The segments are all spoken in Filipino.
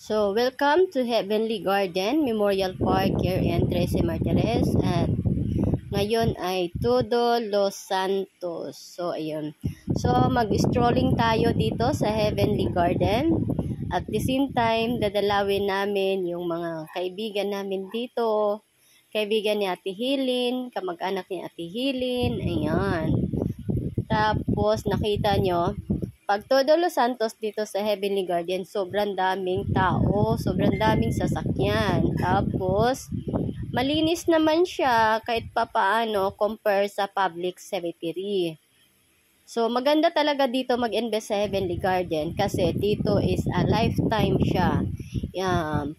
So, welcome to Heavenly Garden Memorial Park here in Trece Martires at ngayon ay Todo Los Santos. So, ayun. So, mag-strolling tayo dito sa Heavenly Garden. At the same time, dadalawin namin yung mga kaibigan namin dito. Kaibigan ni Ate Hilin, kamag-anak ni Ate Hilin. Ayan. Tapos, nakita nyo, pag Todo Los Santos dito sa Heavenly Garden, sobrang daming tao, sobrang daming sasakyan. Tapos, malinis naman siya kahit papaano compare sa public cemetery. So, maganda talaga dito mag-invest sa Heavenly Garden kasi dito is a lifetime siya.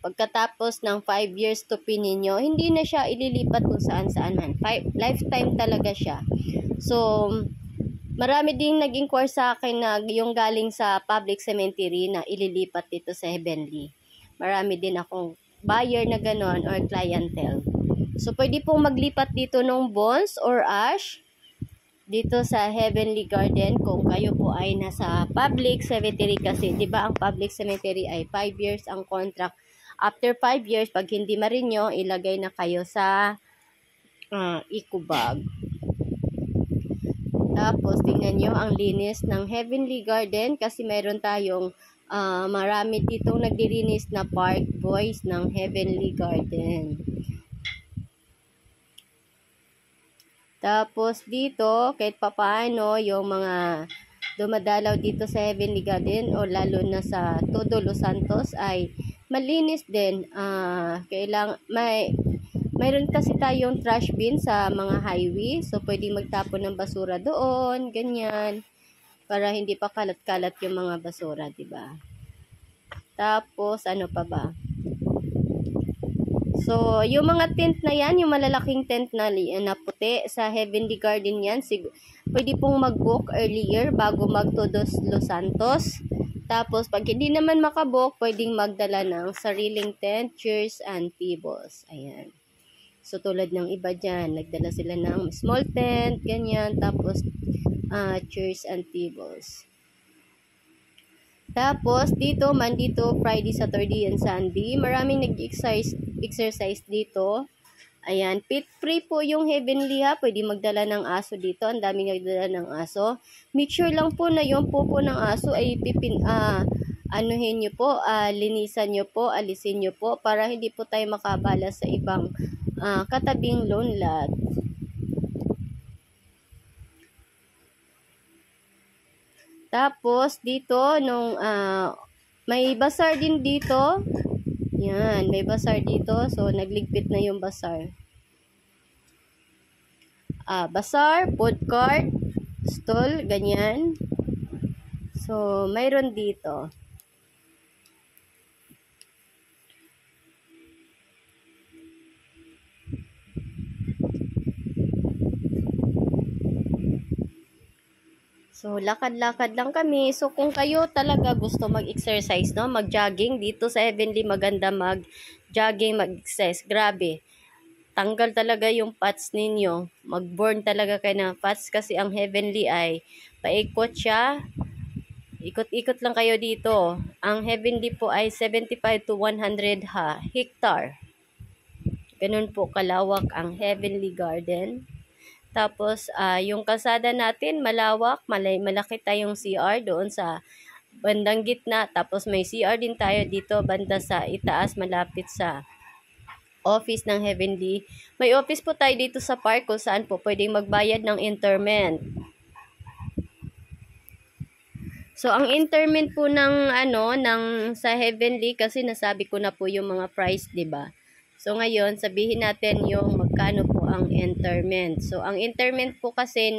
Pagkatapos ng 5 years to pin ninyo, hindi na siya ililipat kung saan-saan man. Lifetime talaga siya. So, marami ding nag-inquire sa akin na yung galing sa public cemetery na ililipat dito sa Heavenly. Marami din akong buyer na ganon or clientele. So, pwede pong maglipat dito ng bones or ash dito sa Heavenly Garden kung kayo po ay nasa public cemetery kasi 'di ba ang public cemetery ay 5 years ang contract. After 5 years, pag hindi marinyo, ilagay na kayo sa eco bag. Tapos, tingnan nyo ang linis ng Heavenly Garden kasi mayroon tayong marami ditong nagdirinis na park boys ng Heavenly Garden. Tapos, dito, kahit papaano, yung mga dumadalaw dito sa Heavenly Garden o lalo na sa Todo Los Santos ay malinis din. Mayroon kasi tayong trash bin sa mga highway. So, pwedeng magtapon ng basura doon, ganyan. Para hindi pa kalat-kalat yung mga basura, diba? Tapos, ano pa ba? So, yung mga tent na yan, yung malalaking tent na puti sa Heavenly Garden yan, pwede pong mag-book earlier bago mag-Todos Los Santos. Tapos, pag hindi naman makabook, pwedeng magdala ng sariling tent, chairs, and tables. Ayan. So, tulad ng iba dyan, nagdala sila ng small tent, ganyan, tapos chairs and tables. Tapos, dito, Monday to Friday, Saturday, and Sunday, maraming nag-exercise dito. Ayan, pet free po yung Heavenly ha, pwede magdala ng aso dito, ang daming nagdala ng aso. Make sure lang po na yung pupo ng aso ay anuhin nyo po, linisan nyo po, alisin nyo po, para hindi po tayo makabala sa ibang katabing lone lot. Tapos, dito, may bazaar din dito. Yan, may bazaar dito. So, nagligpit na yung bazaar. Bazaar, food court, stall, ganyan. So, mayroon dito. So, lakad-lakad lang kami. So, kung kayo talaga gusto mag-exercise, no, mag-jogging, dito sa Heavenly maganda mag-jogging, mag-exercise. Grabe. Tanggal talaga yung fats ninyo. Mag-burn talaga kayo ng fats kasi ang Heavenly ay paikot siya. Ikot-ikot lang kayo dito. Ang Heavenly po ay 75 to 100 hectare. Ganun po kalawak ang Heavenly Garden. Tapos, yung kalsada natin, malawak, malaki tayong CR doon sa bandang gitna. Tapos, may CR din tayo dito, banda sa itaas, malapit sa office ng Heavenly. May office po tayo dito sa park kung saan po pwedeng magbayad ng interment. So, ang interment po ng sa Heavenly, kasi nasabi ko na po yung mga price, 'di ba? So, ngayon, sabihin natin yung magkano po ang interment. So, ang interment po kasi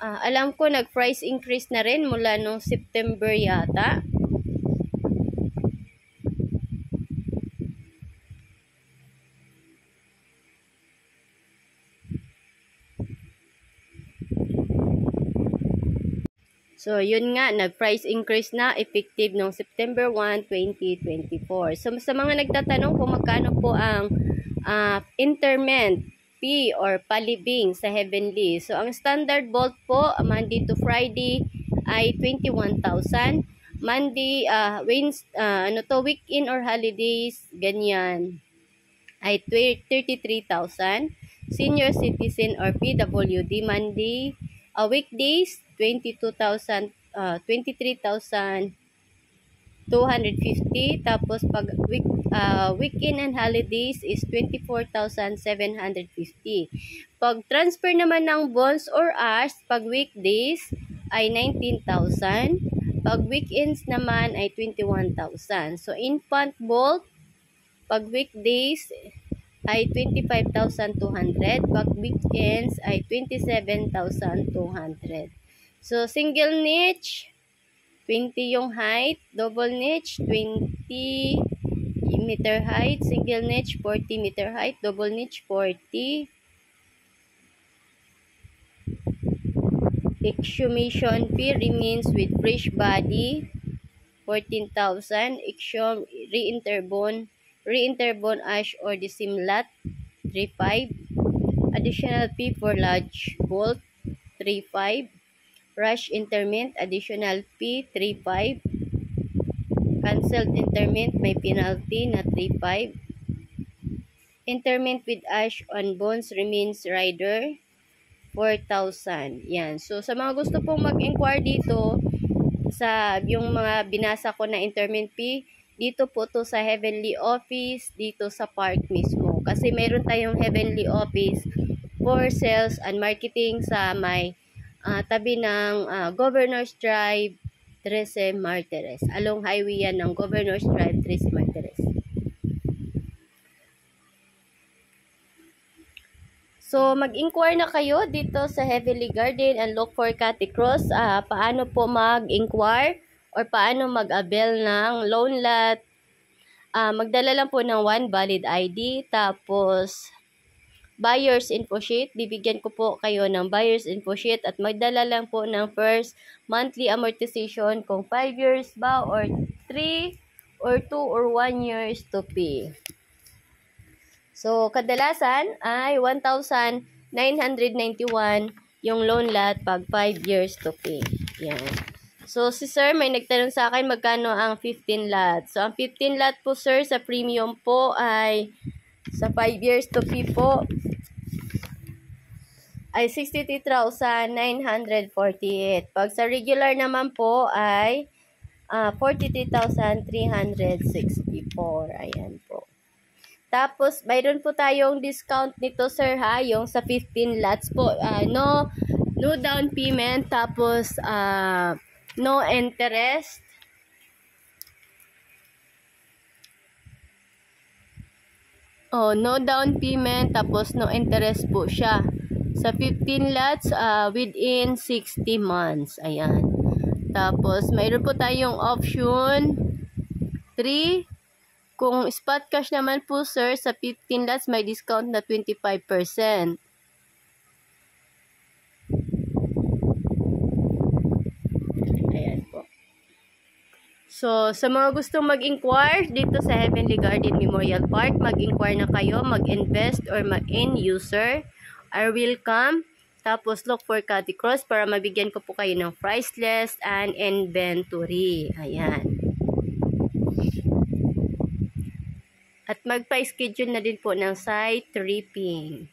alam ko, nag-price increase na rin mula nung September yata. So, yun nga, nag-price increase na, effective noong September 1, 2024. So, sa mga nagtatanong kung magkano po ang interment fee or palibing sa Heavenly. So, ang standard vault po, Monday to Friday, ay 21,000. Monday, weekend or holidays, ganyan, ay 33,000. Senior citizen or PWD, Monday, weekdays, 23,250. Tapos pag weekend and holidays is 24,750. Pag transfer naman ng bonds or ARS, pag weekdays ay 19,000. Pag weekends naman ay 21,000. So infant bolt, pag weekdays ay 25,200. Pag weekends ay 27,200. So single niche, 20 yung height, double niche, 20 meter height, single niche, 40 meter height, double niche, 40. Exhumation fee remains with fresh body, 14,000. Exhum, reinterbone ash or disimlat, 3,500. Additional fee for large bolt, 3,500. Rush interment, additional fee, 3,500. Cancelled interment, may penalty na 3,500. Interment with ash on bones remains rider, 4,000. Yan. So, sa mga gusto pong mag-inquire dito, sa yung mga binasa ko na interment fee, dito po to sa Heavenly Office, dito sa park mismo. Kasi meron tayong Heavenly Office for sales and marketing sa may tabi ng Governor's Drive, 13 Martires. Along highway yan ng Governor's Drive, 13 Martires. So, mag-inquire na kayo dito sa Heavenly Garden and look for Cathy Cross. Paano po mag-inquire or paano mag-avail ng loan lot. Magdala lang po ng 1 valid ID, tapos buyer's info sheet. Bibigyan ko po kayo ng buyer's info sheet at magdala lang po ng first monthly amortization kung 5 years ba or 3 or 2 or 1 years to pay. So, kadalasan ay 1,991 yung loan lot pag 5 years to pay. Yan. So, si sir may nagtanong sa akin magkano ang 15 lot. So, ang 15 lot po sir sa premium po ay sa 5 years to pay po ay 63,948. Pag sa regular naman po ay 43,364. Ayan po. Tapos, mayroon po tayong discount nito sir ha, yung sa 15 lots po. No down payment, tapos no interest. No down payment, tapos no interest po siya. Sa 15 lots, within 60 months. Ayan. Tapos, mayroon po tayong option 3. Kung spot cash naman po, sir, sa 15 lots, may discount na 25%. Ayan po. So, sa mga gustong mag-inquire dito sa Heavenly Garden Memorial Park, mag-inquire na kayo, mag-invest or mag-end user are welcome. Tapos, look for Cathy Cross para mabigyan ko po kayo ng price list and inventory. Ayan. At magpa-schedule na din po ng site tripping.